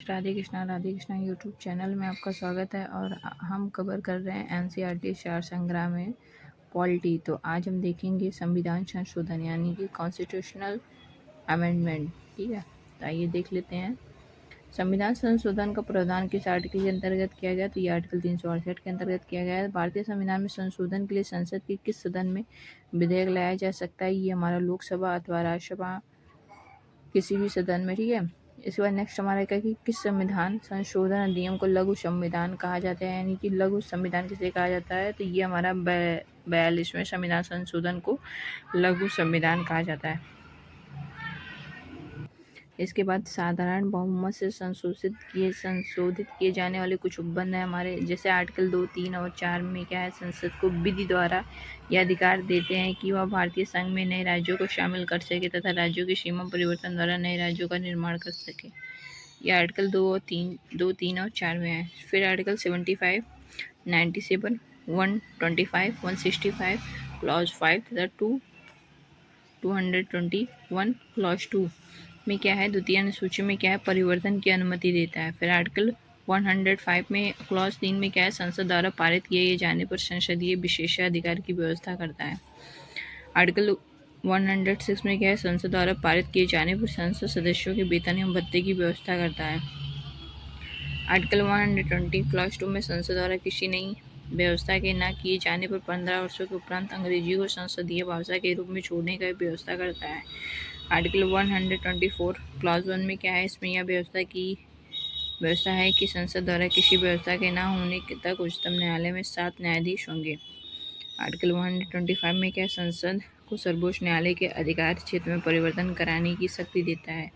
Radhe Krishna YouTube channel में आपका स्वागत है। और हम कवर कर रहे हैं एनसीईआरटी सार संग्रह में पॉलिटी। तो आज हम देखेंगे संविधान संशोधन यानी कि कॉन्स्टिट्यूशनल अमेंडमेंट। ठीक है, तो आइए देख लेते हैं। संविधान संशोधन का प्रावधान किस आर्टिकल के अंतर्गत किया गया? तो ये आर्टिकल 368 के अंतर्गत किया गया है। भारतीय संविधान में संशोधन के लिए संसद के किस सदन में विधेयक लाया जा सकता है? ये हमारा लोकसभा अथवा राज्यसभा, किसी भी सदन में। ठीक है, इसके बाद नेक्स्ट हमारा क्या कि किस संविधान संशोधन अधिनियम को लघु संविधान कहा जाता है, यानी कि लघु संविधान किसे कहा जाता है? तो ये हमारा 42वें संविधान संशोधन को लघु संविधान कहा जाता है। इसके बाद साधारण बहुमत से संशोधित किए जाने वाले कुछ उपबंध है हमारे, जैसे आर्टिकल 2, 3 और 4 में क्या है, संसद को विधि द्वारा यह अधिकार देते हैं कि वह भारतीय संघ में नए राज्यों को शामिल कर सके तथा राज्यों की सीमा परिवर्तन द्वारा नए राज्यों का निर्माण कर सके। यह आर्टिकल 2, 3 और 4 में है। फिर आर्टिकल 75, 97, 125, 165 क्लॉज 5 तथा 221 क्लॉज 2 में क्या है, द्वितीय अनुसूची में क्या है, परिवर्तन की अनुमति देता है। फिर आर्टिकल 105 में क्लॉज 3 में क्या है, संसद द्वारा पारित किए जाने पर संसदीय विशेषाधिकार की व्यवस्था करता है। आर्टिकल 106 में क्या है, संसद द्वारा पारित किए जाने पर संसद सदस्यों के वेतन एवं भत्ते की व्यवस्था करता है। आर्टिकल 120 क्लॉज 2 में संसद द्वारा किसी नई व्यवस्था के न किए जाने पर 15 वर्षों के उपरांत अंग्रेजी को संसदीय भाषा के रूप में छोड़ने का व्यवस्था करता है। आर्टिकल 124 क्लॉज 1 में क्या है, इसमें यह व्यवस्था है कि संसद द्वारा किसी व्यवस्था के न होने तक उच्चतम न्यायालय में 7 न्यायाधीश होंगे। आर्टिकल 125 में क्या है, संसद को सर्वोच्च न्यायालय के अधिकार क्षेत्र में परिवर्तन कराने की शक्ति देता है।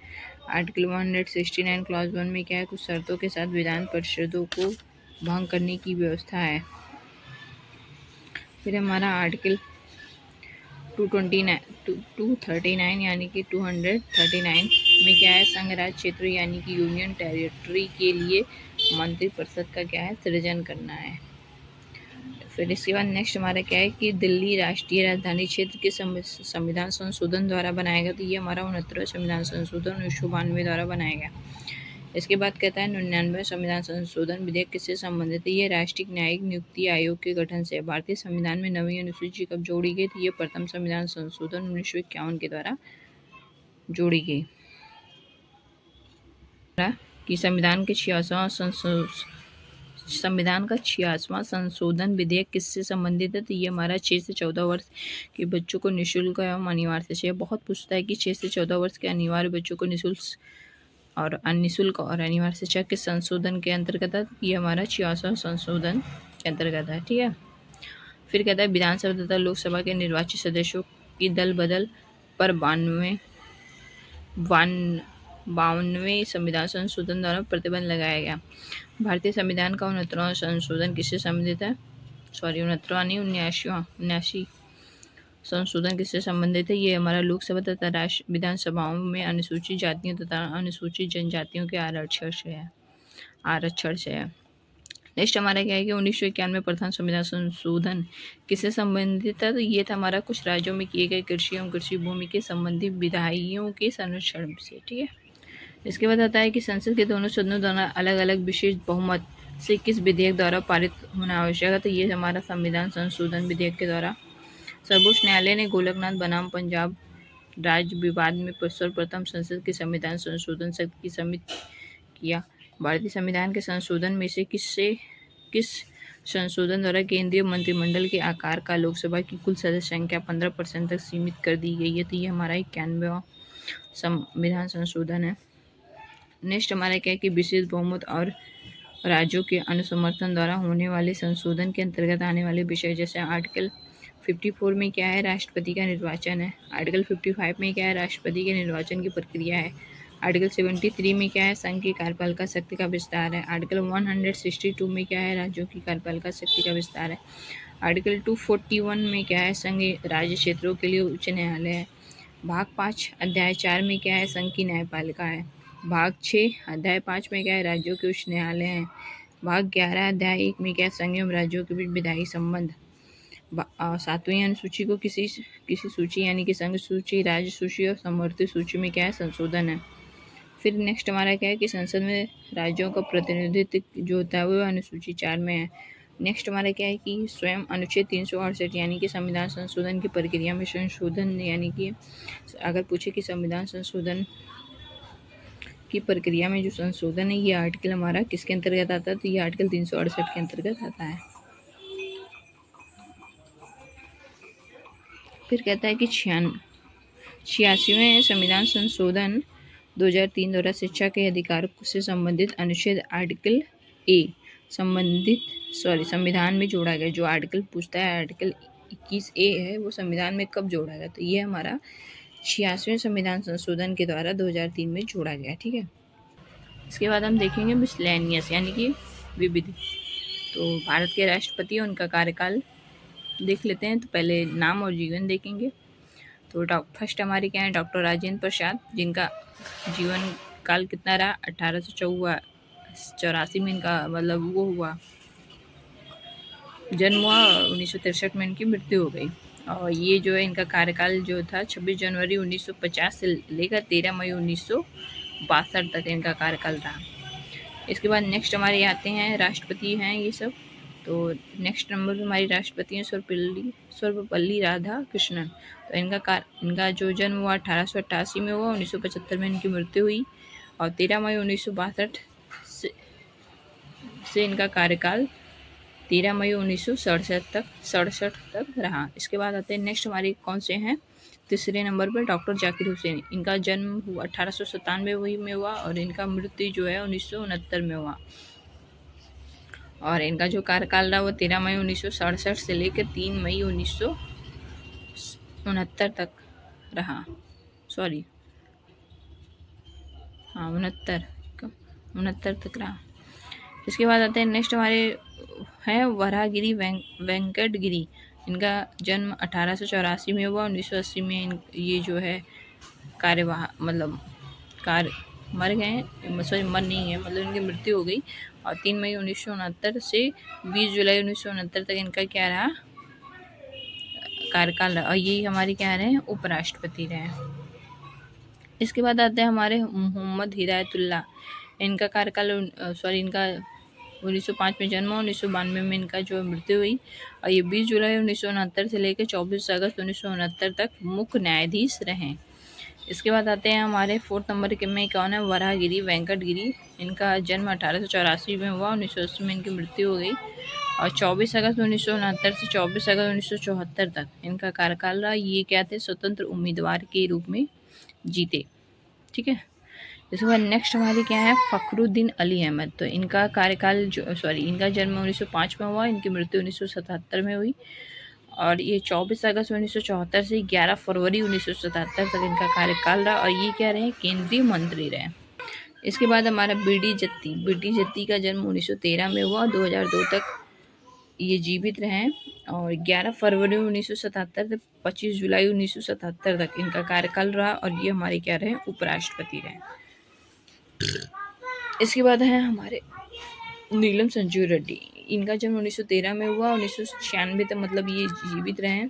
आर्टिकल 169 क्लॉज 1 में क्या है, कुछ शर्तों के साथ विधान परिषदों को भंग करने की व्यवस्था है। फिर हमारा आर्टिकल 239 यानी कि 239 में क्या है, संघ राज्य क्षेत्र यानी कि यूनियन टेरिटरी के लिए मंत्रिपरिषद का क्या है, सृजन करना है। फिर इसके बाद नेक्स्ट हमारा क्या है कि दिल्ली राष्ट्रीय राजधानी क्षेत्र के संविधान संशोधन द्वारा बनाया गया। तो ये हमारा 69वां संविधान संशोधन 1992 द्वारा बनाया गया। इसके बाद कहता है 99वां संविधान संशोधन विधेयक किससे संबंधित है? ये राष्ट्रीय न्यायिक नियुक्ति आयोग के गठन से। भारतीय संविधान में 9वीं अनुसूची कब जोड़ी गई? तो ये प्रथम संविधान संशोधन 1951 के द्वारा जोड़ी गई। कि संविधान का 86वां संशोधन विधेयक किससे संबंधित है? तो ये हमारा 6 से 14 वर्ष के बच्चों को निःशुल्क एवं अनिवार्य शिक्षा। बहुत पूछता है कि 6 से 14 वर्ष के अनिवार्य बच्चों को निःशुल्क और अनिवार्य शिक्षा के संशोधन के अंतर्गत है। ये हमारा 86वां संशोधन के अंतर्गत है। ठीक है, फिर कहता है विधानसभा तथा लोकसभा के निर्वाचित सदस्यों की दल बदल पर 52वें संविधान संशोधन द्वारा प्रतिबंध लगाया गया। भारतीय संविधान का 69वां संशोधन किससे संबंधित है? 79वां संशोधन किससे संबंधित है? ये हमारा लोकसभा तथा राज्य विधानसभाओं में अनुसूचित जातियों तथा अनुसूचित जनजातियों के आरक्षण से है। नेक्स्ट हमारा क्या है कि 1991 प्रथम संविधान संशोधन किससे संबंधित है? तो ये था हमारा कुछ राज्यों में किए गए कृषि एवं कृषि भूमि के संबंधी विधायियों के संरक्षण से। ठीक है, इसके बाद आता है कि संसद के दोनों सदनों द्वारा अलग अलग विशेष बहुमत से किस विधेयक द्वारा पारित होना आवश्यक है? तो ये हमारा संविधान संशोधन विधेयक के द्वारा। सर्वोच्च न्यायालय ने गोलकनाथ बनाम पंजाब राज्य विवाद में सर्वप्रथम संसद के संविधान संशोधन सत्र की समिति किया। भारतीय संविधान के संशोधन में से किस संशोधन द्वारा केंद्रीय मंत्रिमंडल के आकार का लोकसभा की कुल सदस्य संख्या 15% तक सीमित कर दी गई है? तो ये हमारा 91वां संविधान संशोधन है। नेक्स्ट हमारा क्या है कि विशेष बहुमत और राज्यों के अनुसमर्थन द्वारा होने वाले संशोधन के अंतर्गत आने वाले विषय, जैसे आर्टिकल 54 में क्या है, राष्ट्रपति का निर्वाचन है। आर्टिकल 55 में क्या है, राष्ट्रपति के निर्वाचन की प्रक्रिया है। आर्टिकल 73 में क्या है, संघ की कार्यपालिका शक्ति का विस्तार है। आर्टिकल 162 में क्या है, राज्यों की कार्यपालिका शक्ति का विस्तार है। आर्टिकल 241 में क्या है, संघ राज्य क्षेत्रों के लिए उच्च न्यायालय है। भाग 5 अध्याय 4 में क्या है, संघ की न्यायपालिका है। भाग 6 अध्याय 5 में क्या है, राज्यों के उच्च न्यायालय हैं। भाग 11 अध्याय 1 में क्या है, संघ एवं राज्यों के बीच विधायी संबंध। 7वीं अनुसूची को किसी सूची यानी कि संघ सूची, राज्य सूची और समवर्ती सूची में क्या है, संशोधन है। फिर नेक्स्ट हमारा क्या है कि संसद में राज्यों का प्रतिनिधित्व जो होता है वो अनुसूची 4 में है। नेक्स्ट हमारा क्या है कि स्वयं अनुच्छेद 368 यानी कि संविधान संशोधन की प्रक्रिया में संशोधन, यानी कि अगर पूछे कि संविधान संशोधन की प्रक्रिया में जो संशोधन है ये आर्टिकल हमारा किसके अंतर्गत आता है, तो ये आर्टिकल 368 के अंतर्गत आता है। फिर कहता है कि 86वें संविधान संशोधन 2003 द्वारा शिक्षा के अधिकार से संबंधित अनुच्छेद आर्टिकल ए संविधान में जोड़ा गया। जो आर्टिकल पूछता है आर्टिकल 21A है वो संविधान में कब जोड़ा गया, तो ये हमारा 86वें संविधान संशोधन के द्वारा 2003 में जोड़ा गया। ठीक है, इसके बाद हम देखेंगे मिसलेनियस यानी कि विविध। तो भारत के राष्ट्रपति उनका कार्यकाल देख लेते हैं। तो पहले नाम और जीवन देखेंगे। तो फर्स्ट हमारे क्या है डॉक्टर राजेंद्र प्रसाद, जिनका जीवन काल कितना रहा 1884 में इनका मतलब वो हुआ जन्म हुआ, 1963 में इनकी मृत्यु हो गई। और ये जो है इनका कार्यकाल जो था 26 जनवरी 1950 से लेकर 13 मई 1962 तक इनका कार्यकाल रहा। इसके बाद नेक्स्ट हमारे आते हैं राष्ट्रपति हैं ये सब। तो नेक्स्ट नंबर पे हमारी राष्ट्रपति हैं सर्वपल्ली राधाकृष्णन। तो इनका जो जन्म हुआ 1888 में हुआ, 1975 में इनकी मृत्यु हुई और 13 मई 1962 से इनका कार्यकाल 13 मई 1967 तक रहा। इसके बाद आते हैं नेक्स्ट हमारे कौन से हैं, तीसरे नंबर पर डॉक्टर जाकिर हुसैन। इनका जन्म हुआ 1897 में हुआ और इनका मृत्यु जो है 1969 में हुआ। और इनका जो कार्यकाल रहा वो 13 मई 1967 से लेकर 3 मई 1969 तक रहा। सॉरी, हाँ 69 तक रहा। इसके बाद आते हैं नेक्स्ट हमारे हैं वराहगिरी वेंकट गिरी। इनका जन्म 1884 में हुआ, 1980 में ये जो है मर गए, सॉरी मर नहीं है, मतलब इनकी मृत्यु हो गई। और 3 मई 1969 से 20 जुलाई 1969 तक इनका क्या रहा कार्यकाल रहा। और यही हमारे क्या रहे उपराष्ट्रपति रहे। इसके बाद आते हैं हमारे मोहम्मद हिदायतुल्लाह। इनका कार्यकाल इनका 1905 में जन्म, 1992 में इनका जो मृत्यु हुई। और ये 20 जुलाई 1969 से लेकर 24 अगस्त 1969 तक मुख्य न्यायाधीश रहे। इसके बाद आते हैं हमारे 4th नंबर के में कौन है, वराहगिरी वेंकट गिरी। इनका जन्म 1884 में हुआ, 1980 में इनकी मृत्यु हो गई। और 24 अगस्त 1969 से 24 अगस्त 1974 तक इनका कार्यकाल रहा। ये क्या थे, स्वतंत्र उम्मीदवार के रूप में जीते। ठीक है, इसके बाद नेक्स्ट हमारी क्या है, फखरुद्दीन अली अहमद। तो इनका कार्यकाल इनका जन्म 1905 में हुआ, इनकी मृत्यु 1977 में हुई। और ये 24 अगस्त 1974 से 11 फरवरी 1977 तक इनका कार्यकाल रहा। और ये क्या रहे, केंद्रीय मंत्री रहे। इसके बाद हमारा बी डी जत्ती का जन्म 1913 में हुआ, 2002 तक ये जीवित रहे। और 11 फरवरी 1977 से 25 जुलाई 1977 तक इनका कार्यकाल रहा। और ये हमारे क्या रहे, उपराष्ट्रपति रहे। इसके बाद है हमारे नीलम संजीव रेड्डी। इनका जन्म 1913 में हुआ, 1996 तक मतलब ये जीवित रहे।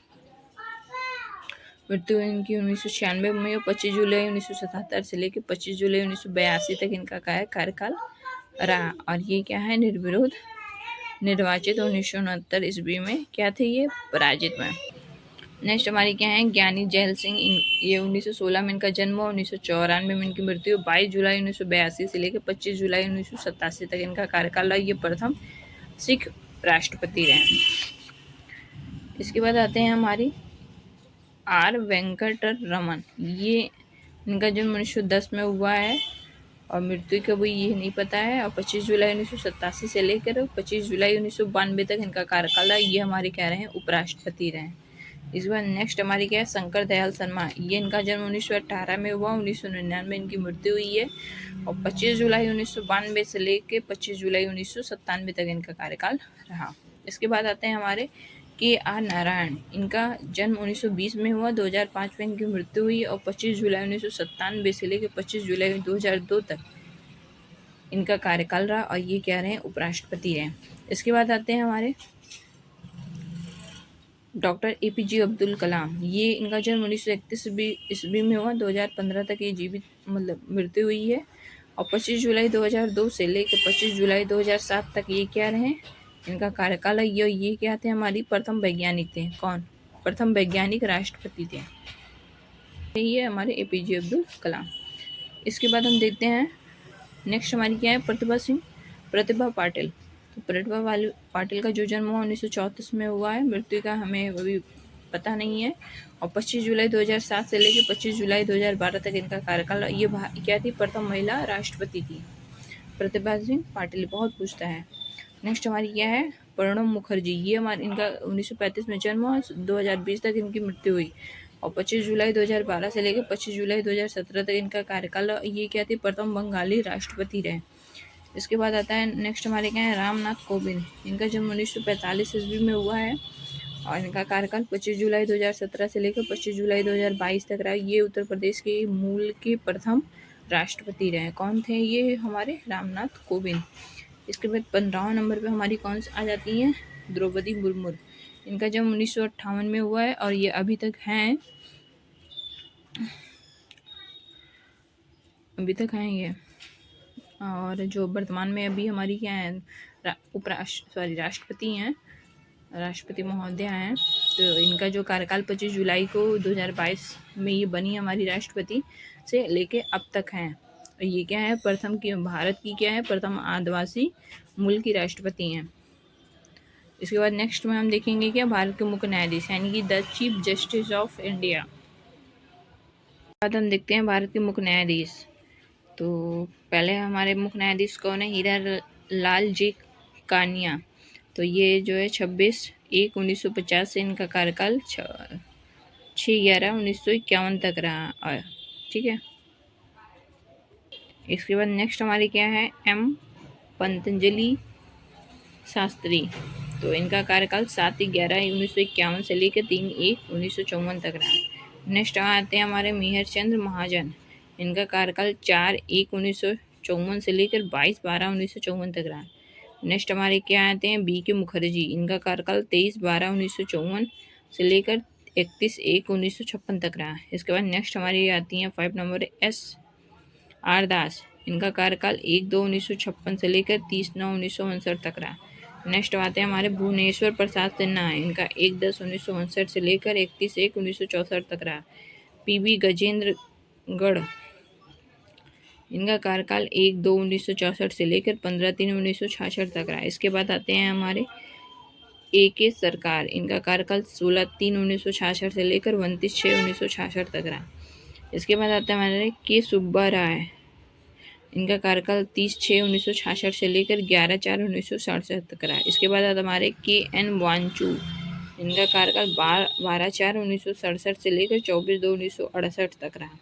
मृत्यु इनकी 1996 में, 25 जुलाई 1977 से लेकर 25 जुलाई 1982 तक इनका कार्यकाल रहा। और ये क्या है, निर्विरोध निर्वाचित 1969 ईस्वी में क्या थे, ये पराजित में। नेक्स्ट हमारी क्या है, ज्ञानी जैल सिंह। ये 1916 में इनका जन्म हुआ, 1994 में इनकी मृत्यु, 22 जुलाई 1982 से लेकर 25 जुलाई 1987 तक इनका कार्यकाल रहा। ये प्रथम सिख राष्ट्रपति रहे। इसके बाद आते हैं हमारी आर वेंकट रमन। ये इनका जन्म 1910 में हुआ है और मृत्यु कब हुई ये नहीं पता है। और 25 जुलाई 1987 से लेकर 25 जुलाई 1992 तक इनका कार्यकाल रहा। ये हमारे क्या रहे, उपराष्ट्रपति रहे। इस बार नेक्स्ट हमारी क्या है, शंकर दयाल शर्मा। ये इनका जन्म 1918 में हुआ, 1999 में इनकी मृत्यु हुई है। और 25 जुलाई 1992 से लेकर 25 जुलाई 1997 तक इनका कार्यकाल रहा। इसके बाद आते हैं हमारे के आर नारायण। इनका जन्म 1920 में हुआ, 2005 में इनकी मृत्यु हुई। और 25 जुलाई 1997 से लेकर 25 जुलाई 2002 तक इनका कार्यकाल रहा। और ये क्या रहे, उपराष्ट्रपति रहे। इसके बाद आते हैं हमारे डॉक्टर APJ अब्दुल कलाम। ये इनका जन्म 1931 ईस्वी में हुआ, 2015 तक ये जीवित मतलब मृत्यु हुई है। और 25 जुलाई 2002 से लेकर 25 जुलाई 2007 तक ये क्या रहे, इनका कार्यकाल है। ये क्या थे, हमारी प्रथम वैज्ञानिक थे। कौन? प्रथम वैज्ञानिक राष्ट्रपति थे। ये हमारे APJ अब्दुल कलाम। इसके बाद हम देखते हैं नेक्स्ट हमारी क्या है, प्रतिभा पाटिल। तो प्रतिभा पाटिल का जो जन्म हुआ 1934 में हुआ है, मृत्यु का हमें अभी पता नहीं है। और 25 जुलाई 2007 से लेकर 25 जुलाई 2012 तक इनका कार्यकाल। ये क्या थी, प्रथम महिला राष्ट्रपति थी प्रतिभा सिंह पाटिल। बहुत पूछता है। नेक्स्ट हमारी क्या है, प्रणब मुखर्जी। ये हमारे इनका 1935 में जन्म हुआ, 2020 तक इनकी मृत्यु हुई। और 25 जुलाई 2012 से लेकर 25 जुलाई 2017 तक इनका कार्यकाल। ये क्या थी, प्रथम बंगाली राष्ट्रपति रहे। इसके बाद आता है नेक्स्ट हमारे क्या है, रामनाथ कोविंद। इनका जन्म 1945 ईस्वी में हुआ है और इनका कार्यकाल 25 जुलाई 2017 से लेकर 25 जुलाई 2022 तक रहा। ये उत्तर प्रदेश के मूल के प्रथम राष्ट्रपति रहे। कौन थे ये, हमारे रामनाथ कोविंद। इसके बाद 15वें नंबर पे हमारी कौन सी आ जाती है, द्रौपदी मुर्मू। इनका जन्म 1958 में हुआ है और ये अभी तक हैं ये। और जो वर्तमान में अभी हमारी क्या है, राष्ट्रपति हैं, राष्ट्रपति महोदय हैं। तो इनका जो कार्यकाल 25 जुलाई को 2022 में ये बनी हमारी राष्ट्रपति से लेके अब तक हैं। ये क्या है, प्रथम की भारत की क्या है, प्रथम आदिवासी मूल की राष्ट्रपति हैं। इसके बाद नेक्स्ट में हम देखेंगे क्या, भारत के मुख्य न्यायाधीश यानी कि the chief justice of India. बाद हम देखते हैं भारत के मुख्य न्यायाधीश। तो पहले हमारे मुख्य न्यायाधीश कौन है, हीरा लाल जी कानिया। तो ये जो है 26/1/1950 से इनका कार्यकाल 6/11/1951 तक रहा। ठीक है। इसके बाद नेक्स्ट हमारी क्या है, M पतंजलि शास्त्री। तो इनका कार्यकाल 7/11/1951 से लेकर 3/1/1954 तक रहा। नेक्स्ट आते हैं हमारे मिहिर चंद्र महाजन। इनका कार्यकाल 4/1/1954 से लेकर 22/12/1954 तक रहा। नेक्स्ट हमारे क्या आते हैं, BK मुखर्जी। इनका कार्यकाल 23/12/1954 से लेकर 31/1/1956 तक रहा। इसके बाद नेक्स्ट हमारी आती हैं 5 नंबर SR दास। इनका कार्यकाल 1/2/1956 से लेकर 30/9/1959 तक रहा। नेक्स्ट आते हैं हमारे भुवनेश्वर प्रसाद सिन्हा। इनका 1/10/1959 से लेकर 31/1/1964 तक रहा। PB गजेंद्रगढ़। इनका कार्यकाल 1/2/1964 से लेकर 15/3/1966 तक रहा। इसके बाद आते हैं हमारे AK सरकार। इनका कार्यकाल 16/3/1966 से लेकर 29/6/1966 तक रहा। इसके बाद आता है हमारे K सुब्बा राय। इनका कार्यकाल 30/6/1966 से लेकर 11/4/1967 तक रहा। इसके बाद आता हमारे KN वांचू। इनका कार्यकाल 12/4/1967 से लेकर 24/2/1968 तक रहा।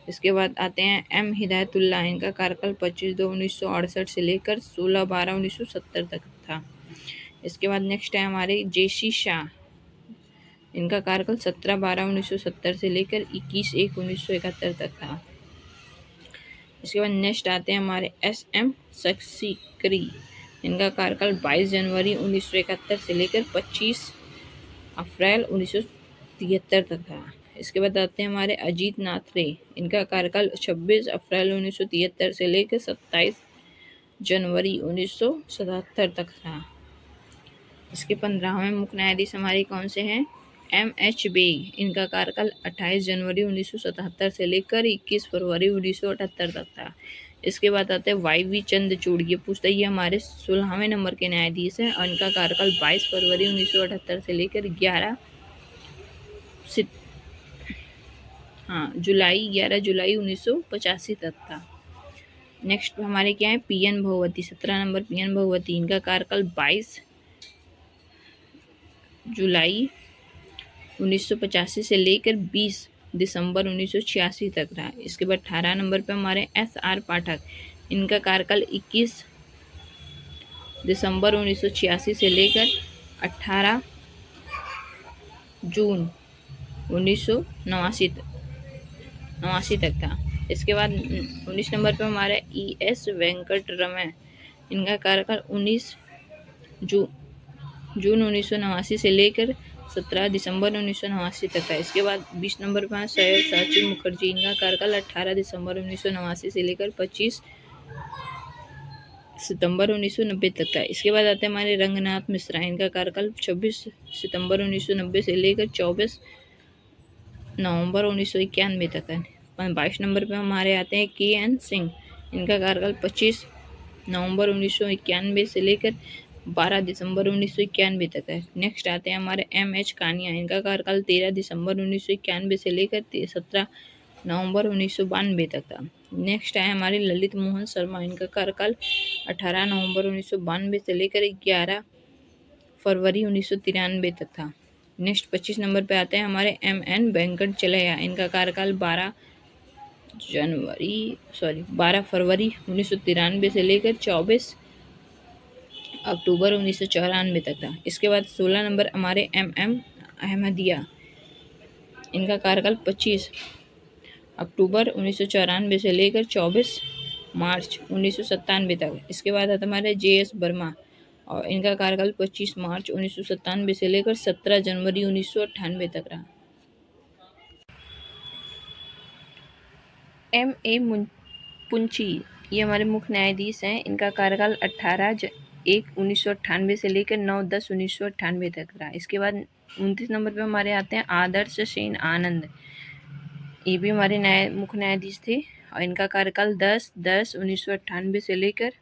इसके बाद आते हैं M हिदायतुल्लाह। इनका कार्यकाल 25/2/1968 से लेकर 16/12/1970 तक था। इसके बाद नेक्स्ट है हमारे JC शाह। इनका कार्यकाल 17/12/1970 से लेकर 21/1/1971 तक था। इसके बाद नेक्स्ट आते हैं हमारे SM सक्सीकरी। इनका कार्यकाल 22 जनवरी 1971 से लेकर 25 अप्रैल 1973 तक था। इसके बाद आते हैं हमारे अजीत नाथ रे। इनका कार्यकाल 26 अप्रैल 1973 से लेकर 27 जनवरी 1977 तक था। इसके 15वें मुख्य न्यायाधीश हमारे कौन से हैं, MH बेग। इनका कार्यकाल 28 जनवरी 1977 से लेकर 21 फरवरी 1978 तक था। इसके बाद आते हैं YV चंद्रचूड़। ये पूछता है, ये हमारे 16वें नंबर के न्यायाधीश हैं और इनका कार्यकाल 22 फरवरी 1978 से लेकर 11 जुलाई 1985 तक था। नेक्स्ट हमारे क्या है, PN Bhagwati. 17 number PN Bhagwati. इनका कार्यकाल 22 जुलाई 1985 से लेकर 20 दिसंबर 1986 तक रहा। इसके बाद 18 नंबर पे हमारे SR पाठक। इनका कार्यकाल 21 दिसंबर 1986 से लेकर 18 जून 1989 तक था। इसके बाद 19 नंबर पे हमारे ES वेंकटरमण। इनका कार्यकाल 19 जून 1989 से लेकर 17 दिसंबर 1989 तक था। इसके बाद 20 नंबर पर सैयद साचिब मुखर्जी। इनका कार्यकाल 18 दिसंबर 1989 से लेकर 25 सितंबर 1990 तक था। इसके बाद आते हैं हमारे रंगनाथ मिश्रा, इनका कार्यकाल 26 सितंबर 1990 से लेकर 24 नवंबर 1991 तक है। 22 नंबर पे हमारे आते हैं KN सिंह, इनका कार्यकाल 25 नवंबर 1991 से लेकर 12 दिसंबर 1991 तक है। नेक्स्ट आते हैं हमारे MH कानिया, इनका कार्यकाल 13 दिसंबर 1991 से लेकर 17 नवंबर 1992 तक था। नेक्स्ट है हमारे ललित मोहन शर्मा, इनका कार्यकाल 18 नवंबर 1992 से लेकर 11 फरवरी 1993 तक था। नेक्स्ट 25 नंबर पे आते हैं हमारे MN वेंकट चलैया, इनका कार्यकाल 12 फरवरी 1993 से लेकर 24 अक्टूबर 1994 तक था। इसके बाद 16 नंबर हमारे MM अहमदिया, इनका कार्यकाल 25 अक्टूबर 1994 से लेकर 24 मार्च 1997 तक। इसके बाद आता हमारे JS वर्मा, और इनका कार्यकाल 25 मार्च 1997 से लेकर 17 जनवरी 1998 तक रहा। MA पुंची, ये हमारे मुख्य न्यायाधीश हैं, इनका कार्यकाल 18/1/1998 से लेकर 9/10/1998 तक रहा। इसके बाद 29 नंबर पे हमारे आते हैं आदर्श सेन आनंद, ये भी हमारे मुख्य न्यायाधीश थे, और इनका कार्यकाल 10/10/1998 से लेकर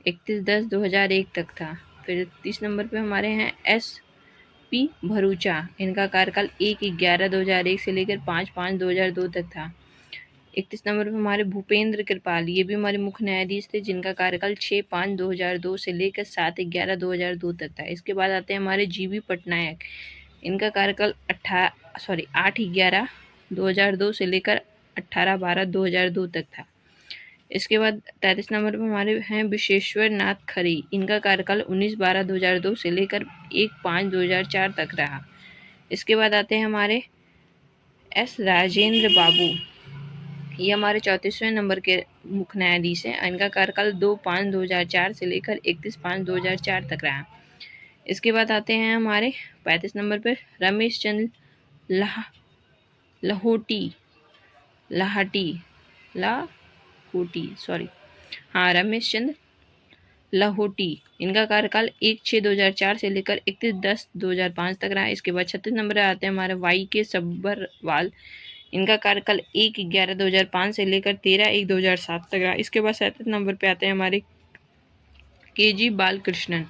31/10/2001 तक था। फिर 30 नंबर पे हमारे हैं SP भरूचा, इनका कार्यकाल 1/11/2001 से लेकर 5/5/2002 तक था। 31 नंबर पे हमारे भूपेंद्र कृपाल, ये भी हमारे मुख्य न्यायाधीश थे, जिनका कार्यकाल 6/5/2002 से लेकर 7/11/2002 तक था। इसके बाद आते हैं हमारे GV पटनायक, इनका कार्यकाल 8/11/2002 से लेकर 18/12/2002 तक था। इसके बाद 33 नंबर पर हमारे हैं विश्वेश्वर नाथ खरे, इनका कार्यकाल 19/12/2002 से लेकर 1/5/2004 तक रहा। इसके बाद आते हैं हमारे S राजेंद्र बाबू, ये हमारे 34वें नंबर के मुख्य न्यायाधीश हैं, इनका कार्यकाल 2/5/2004 से लेकर 31/5/2004 तक रहा। इसके बाद आते हैं हमारे 35 नंबर पर रमेश चंद्र रमेश चंद्र लाहोटी, इनका कार्यकाल 1/6/2004 से लेकर 31/10/2005 तक रहा। इसके बाद 36 नंबर आते हैं हमारे YK सब्बरवाल, इनका कार्यकाल 1/11/2005 से लेकर 13/1/2007 तक रहा। इसके बाद 37 नंबर पे आते हैं हमारे KG बालकृष्णन,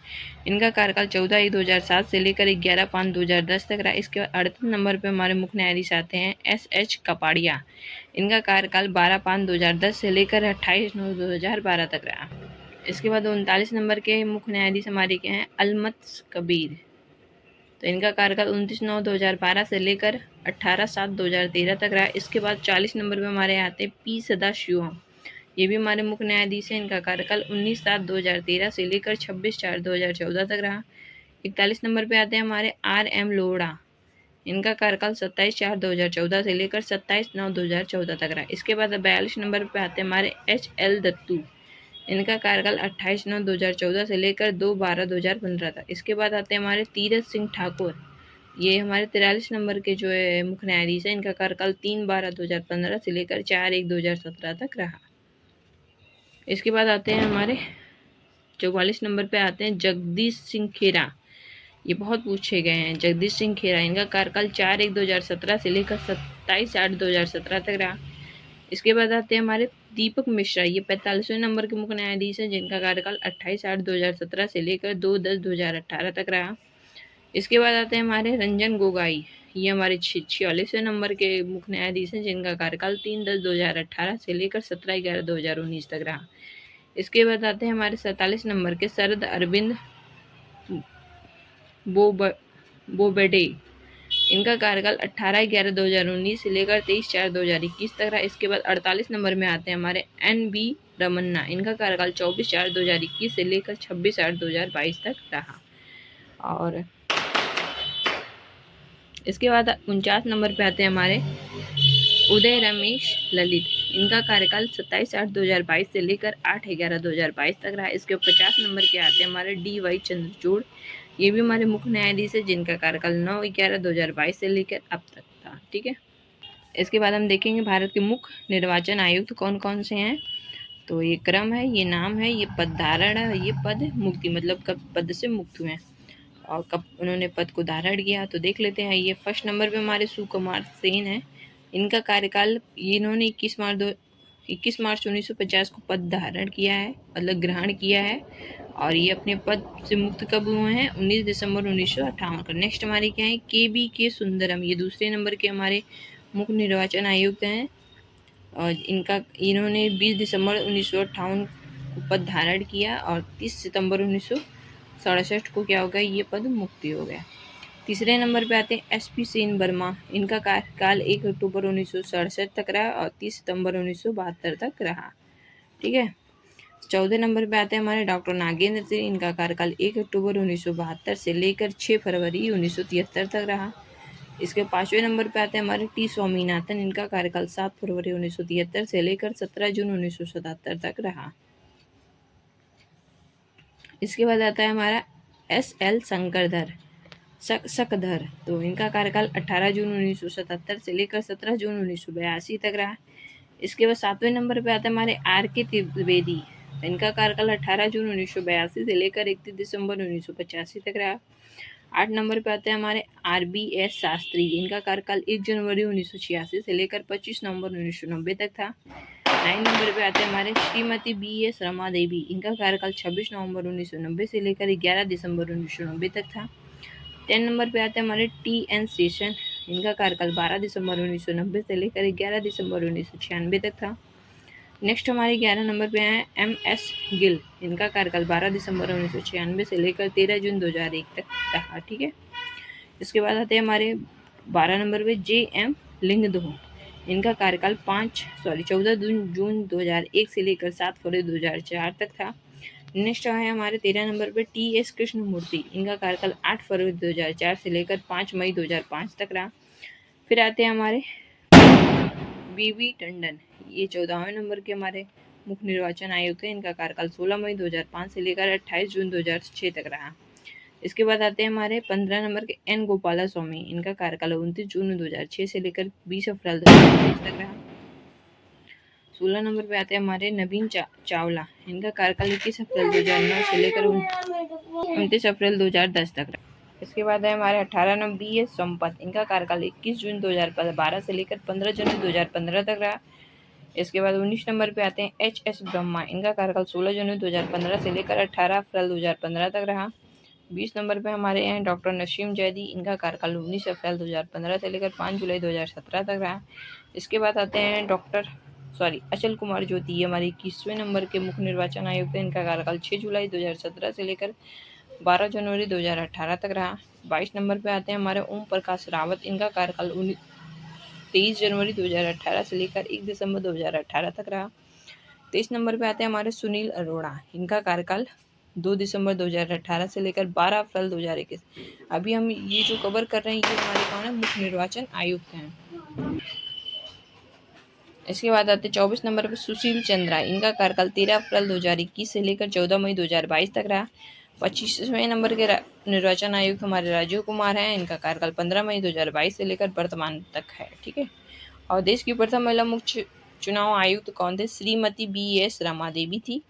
इनका कार्यकाल 14/1/2007 से लेकर 11/5/2010 तक रहा। इसके बाद 38 नंबर पे हमारे मुख्य न्यायाधीश आते हैं SH कपाड़िया, इनका कार्यकाल 12/5/2010 से लेकर 28/9/2012 तक रहा। इसके बाद 39 नंबर के मुख्य न्यायाधीश हमारे के हैं अलमत कबीर, तो इनका कार्यकाल 29/9/2012 से लेकर 18/7/2013 तक रहा। इसके बाद 40 नंबर पे हमारे आते हैं P सदाशिवम, ये भी हमारे मुख्य न्यायाधीश हैं, इनका कार्यकाल 19/7/2013 से लेकर 26/4/2014 तक रहा। 41 नंबर पे आते हैं हमारे RM लोढ़ा, इनका कार्यकाल 27/4/2014 से लेकर 27/9/2014 तक रहा। इसके बाद 42 नंबर पे आते हैं हमारे HL दत्तू, इनका कार्यकाल 28/9/2014 से लेकर 2/12/2015 तक। इसके बाद आते हैं हमारे तीरथ सिंह ठाकुर, ये हमारे 43 नंबर के जो है मुख्य न्यायाधीश हैं, इनका कार्यकाल 3/12/2015 से लेकर 4/1/2017 तक रहा। इसके बाद आते हैं हमारे 44 नंबर पे आते हैं जगदीश सिंह खेरा, ये बहुत पूछे गए हैं। जगदीश सिंह खेरा, इनका कार्यकाल 4/1/2017 से लेकर 27/8/2017 तक रहा। इसके बाद आते हैं हमारे दीपक मिश्रा, ये 45वें नंबर के मुख्य न्यायाधीश हैं, जिनका कार्यकाल 28/8/2017 से लेकर 2/10/2018 तक रहा। इसके बाद आते हैं हमारे रंजन गोगोई, ये हमारे 46वें नंबर के मुख्य न्यायाधीश हैं, जिनका कार्यकाल 3/10/2018 से लेकर 17/11/2019 तक रहा। इसके बाद आते हैं हमारे 47 नंबर के शरद अरविंद बोबडे, इनका कार्यकाल 18/11/2019 से लेकर 23/4/2021 तक रहा। इसके बाद 48 नंबर में आते हैं हमारे NB रमन्ना, इनका कार्यकाल 24/4/2021 से लेकर 26/8/2022 तक रहा। और इसके बाद 49 नंबर पे आते हैं हमारे उदय रमेश ललित, इनका कार्यकाल 27/8/2022 से लेकर 8/11/2022 तक रहा। इसके 50 नंबर के आते हैं हमारे DY चंद्रचूड़, ये भी हमारे मुख्य न्यायाधीश है, जिनका कार्यकाल 9/11/2022 से लेकर अब तक था। ठीक है, इसके बाद हम देखेंगे भारत के मुख्य निर्वाचन आयुक्त कौन कौन से हैं। तो ये क्रम है, ये नाम है, ये पद धारण है, ये पद मुक्ति, मतलब कब पद से मुक्त हुए और कब उन्होंने पद को धारण किया। तो देख लेते हैं। ये फर्स्ट नंबर पे हमारे सुकुमार सेन है। इनका कार्यकाल, इन्होंने 21 मार्च 1950 को पद धारण किया है, मतलब ग्रहण किया है। और ये अपने पद से मुक्त कब हुए हैं? 19 दिसंबर 1958 को। नेक्स्ट हमारे क्या है? के सुंदरम, ये दूसरे नंबर के हमारे मुख्य निर्वाचन आयुक्त हैं। और इन्होंने 20 दिसंबर 1958 को पद धारण किया और 30 सितंबर 1967 को क्या हो गया? ये पद मुक्ति हो गया। तीसरे नंबर पे आते हैं SP सेन वर्मा। इनका कार्यकाल 1 अक्टूबर 1967 तक रहा और 30 सितंबर 1972 तक रहा। ठीक है। 14 नंबर पे आते हैं हमारे डॉक्टर नागेंद्र सिंह। इनका कार्यकाल 1 अक्टूबर 1972 से लेकर 6 फरवरी 1973 तक रहा। इसके 5वें नंबर पे आते हैं हमारे T स्वामीनाथन। इनका कार्यकाल 7 फरवरी 1973 से लेकर 17 जून 1977 तक रहा। इसके बाद आता है हमारा SL शकधर। तो इनका कार्यकाल 18 जून 1977 से लेकर 17 जून 1982 तक रहा। इसके बाद 7वें नंबर पे आते हैं हमारे RK त्रिवेदी। इनका कार्यकाल 18 जून 1982 से लेकर 31 दिसंबर 1985 तक रहा। 8 नंबर पे आते हैं हमारे RBS शास्त्री। इनका कार्यकाल 1 जनवरी 1986 से लेकर 25 नवंबर 1990 तक था। 9 नंबर पे आते हैं हमारे श्रीमती BS रमा देवी। इनका कार्यकाल 26 नवंबर 1990 से लेकर 11 दिसंबर 1990 तक था। 10 नंबर पे आते हैं हमारे TN शेषन। इनका कार्यकाल 12 दिसंबर 1990 से लेकर 11 दिसंबर 1996 तक था। नेक्स्ट हमारे 11 नंबर पे हैं MS गिल। इनका कार्यकाल 12 दिसंबर 1996 से लेकर 13 जून 2001 तक रहा। ठीक है। इसके बाद आते हैं हमारे 12 नंबर पे JM लिंगदोह। इनका कार्यकाल 14 जून 2001 से लेकर 7 फरवरी 2004 तक था। नेक्स्ट है हमारे 13 नंबर पे TS कृष्णमूर्ति। इनका कार्यकाल 8 फरवरी 2004 से लेकर 5 मई 2005 तक रहा। फिर आते हैं हमारे BB टंडन। ये 14वें नंबर के हमारे मुख्य निर्वाचन आयुक्त हैं। इनका कार्यकाल 16 मई 2005 से लेकर 28 जून 2006 तक रहा। इसके बाद आते हैं हमारे 15 नंबर के N गोपाला स्वामी। इनका कार्यकाल 29 जून 2006 से लेकर 20 अप्रैल 2023 तक रहा। 16 नंबर पे आते हैं हमारे नवीन चावला। इनका कार्यकाल 21 अप्रैल 2009 से लेकर 29 अप्रैल 2010 तक रहा। इसके बाद है हमारे 18 नंबर BS संपत। इनका कार्यकाल 21 जून 2012 से लेकर 15 जनवरी 2015 तक रहा। इसके बाद 19 नंबर पे आते हैं HS ब्रह्मा। इनका कार्यकाल 16 जनवरी 2015 से लेकर 18 अप्रैल 2015 तक रहा। 20 नंबर पे हमारे हैं डॉक्टर नसीम जैदी। इनका कार्यकाल 19 अप्रैल 2015 से लेकर 5 जुलाई 2017 तक रहा। इसके बाद आते हैं अचल कुमार ज्योति। ये हमारे 21वें नंबर के मुख्य निर्वाचन आयुक्त हैं। इनका कार्यकाल 6 जुलाई 2017 से लेकर 12 जनवरी 2018 तक रहा। 22 नंबर पे आते हैं हमारे ओम प्रकाश रावत। इनका कार्यकाल 23 जनवरी 2018 से लेकर 1 दिसंबर 2018 तक रहा। 23 नंबर पे आते हैं हमारे सुनील अरोड़ा। इनका कार्यकाल 2 दिसंबर 2018 से लेकर 12 अप्रैल 2021। अभी हम ये जो कवर कर रहे हैं ये हमारे कौन है? मुख्य निर्वाचन आयुक्त हैं। इसके बाद आते 24 नंबर पर सुशील चंद्रा। इनका कार्यकाल 13 अप्रैल 2021 से लेकर 14 मई 2022 तक रहा। 25वें नंबर के निर्वाचन आयुक्त हमारे राजीव कुमार हैं। इनका कार्यकाल 15 मई 2022 से लेकर वर्तमान तक है। ठीक है। और देश की प्रथम महिला मुख्य चुनाव आयुक्त कौन थे? श्रीमती BS रमा देवी थी।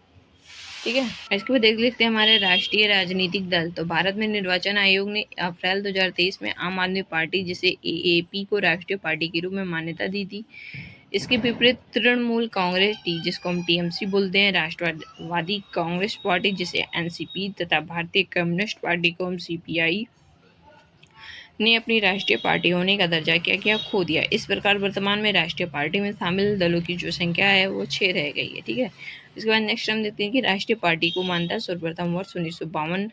ठीक है। इसके बाद देख लेते हैं हमारे राष्ट्रीय राजनीतिक दल। तो भारत में निर्वाचन आयोग ने अप्रैल 2023 में आम आदमी पार्टी जिसे AAP को राष्ट्रीय पार्टी के रूप में मान्यता दी थी। इसके विपरीत तृणमूल कांग्रेस जिसको हम TMC बोलते हैं, राष्ट्रवादी कांग्रेस पार्टी जिसे NCP तथा भारतीय कम्युनिस्ट पार्टी को हम CPI ने अपनी राष्ट्रीय पार्टी होने का दर्जा क्या किया? खो दिया। इस प्रकार वर्तमान में राष्ट्रीय पार्टी में शामिल दलों की जो संख्या है वो 6 रह गई है। ठीक है। इसके बाद नेक्स्ट हम देखते हैं कि राष्ट्रीय पार्टी को मान्यता सर्वप्रथम वर्ष 1952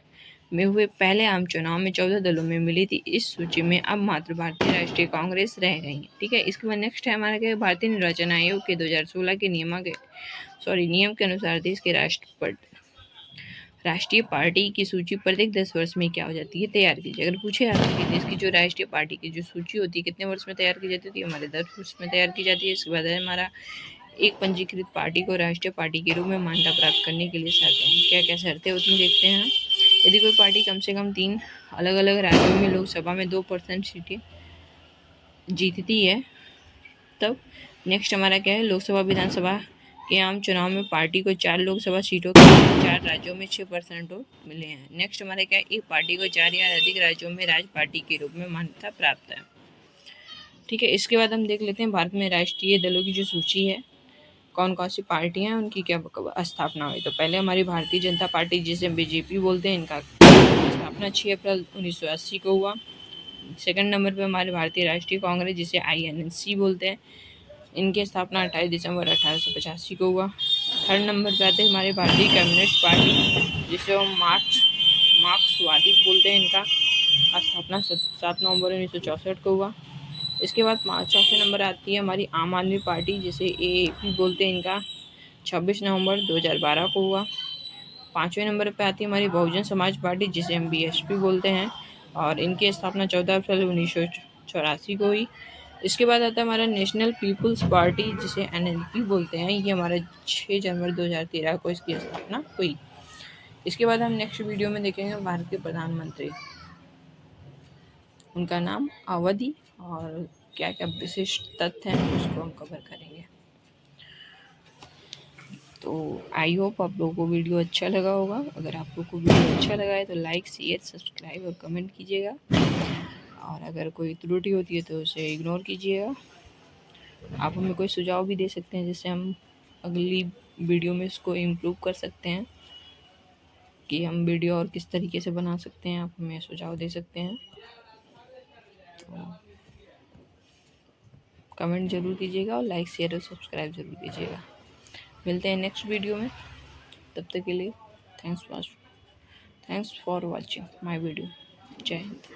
में हुए पहले आम चुनाव में 14 दलों में मिली थी। इस सूची में अब मात्र भारतीय राष्ट्रीय कांग्रेस रह गई है। ठीक है। इसके बाद नेक्स्ट है हमारा क्या? भारतीय निर्वाचन आयोग के 2016 के नियम के अनुसार देश के राष्ट्रीय पार्टी की सूची प्रत्येक 10 वर्ष में क्या हो जाती है? तैयार की जाती है। अगर पूछे आपसे कि देश की जो राष्ट्रीय पार्टी की जो सूची होती है कितने वर्ष में तैयार की जाती है? हमारे 10 वर्ष में तैयार की जाती है। इसके बाद है हमारा एक पंजीकृत पार्टी को राष्ट्रीय पार्टी के रूप में मान्यता प्राप्त करने के लिए शर्तें, क्या क्या शर्तें होती हैं देखते हैं। यदि कोई पार्टी कम से कम 3 अलग अलग राज्यों में लोकसभा में 2% सीटें जीतती है तब। नेक्स्ट हमारा क्या है? लोकसभा विधानसभा के आम चुनाव में पार्टी को 4 लोकसभा सीटों के 4 राज्यों में 6% वोट मिले हैं। नेक्स्ट हमारे क्या, एक पार्टी को 4 या अधिक राज्यों में राज पार्टी के रूप में मान्यता प्राप्त है। ठीक है, इसके बाद हम देख लेते हैं भारत में राष्ट्रीय दलों की जो सूची है, कौन कौन सी पार्टियां हैं, उनकी क्या स्थापना हुई। तो पहले हमारी भारतीय जनता पार्टी, जिसे बीजेपी बोलते हैं, इनका स्थापना 6 अप्रैल 1980 को हुआ। सेकंड नंबर पे हमारे भारतीय राष्ट्रीय कांग्रेस, जिसे INC बोलते हैं, इनकी स्थापना 28 दिसंबर 1885 को हुआ। थर्ड नंबर पे आते हैं हमारे भारतीय कम्युनिस्ट पार्टी, जिसे हम मार्क्सवादी बोलते हैं, इनका स्थापना 7 नवंबर 1964 को हुआ। इसके बाद चौथे नंबर आती है हमारी आम आदमी पार्टी, जिसे AAP बोलते हैं, इनका 26 नवंबर 2012 को हुआ। 5वें नंबर पे आती है हमारी बहुजन समाज पार्टी, जिसे हम BSP बोलते हैं, और इनकी स्थापना 14 अप्रैल 1984 को हुई। इसके बाद आता है हमारा नेशनल पीपुल्स पार्टी, जिसे NLP बोलते हैं, ये हमारा 6 जनवरी 2013 को इसकी स्थापना हुई। इसके बाद हम नेक्स्ट वीडियो में देखेंगे भारत के प्रधानमंत्री, उनका नाम, अवधि और क्या क्या विशिष्ट तथ्य हैं, उसको हम कवर करेंगे। तो आई होप आप लोगों को वीडियो अच्छा लगा होगा। अगर आप लोगों को वीडियो अच्छा लगा है तो लाइक, शेयर, सब्सक्राइब और कमेंट कीजिएगा, और अगर कोई त्रुटि होती है तो उसे इग्नोर कीजिएगा। आप हमें कोई सुझाव भी दे सकते हैं, जिससे हम अगली वीडियो में इसको इम्प्रूव कर सकते हैं, कि हम वीडियो और किस तरीके से बना सकते हैं। आप हमें सुझाव दे सकते हैं, तो कमेंट ज़रूर कीजिएगा और लाइक, शेयर और सब्सक्राइब ज़रूर कीजिएगा। मिलते हैं नेक्स्ट वीडियो में, तब तक के लिए thanks for watching my video. जय हिंद।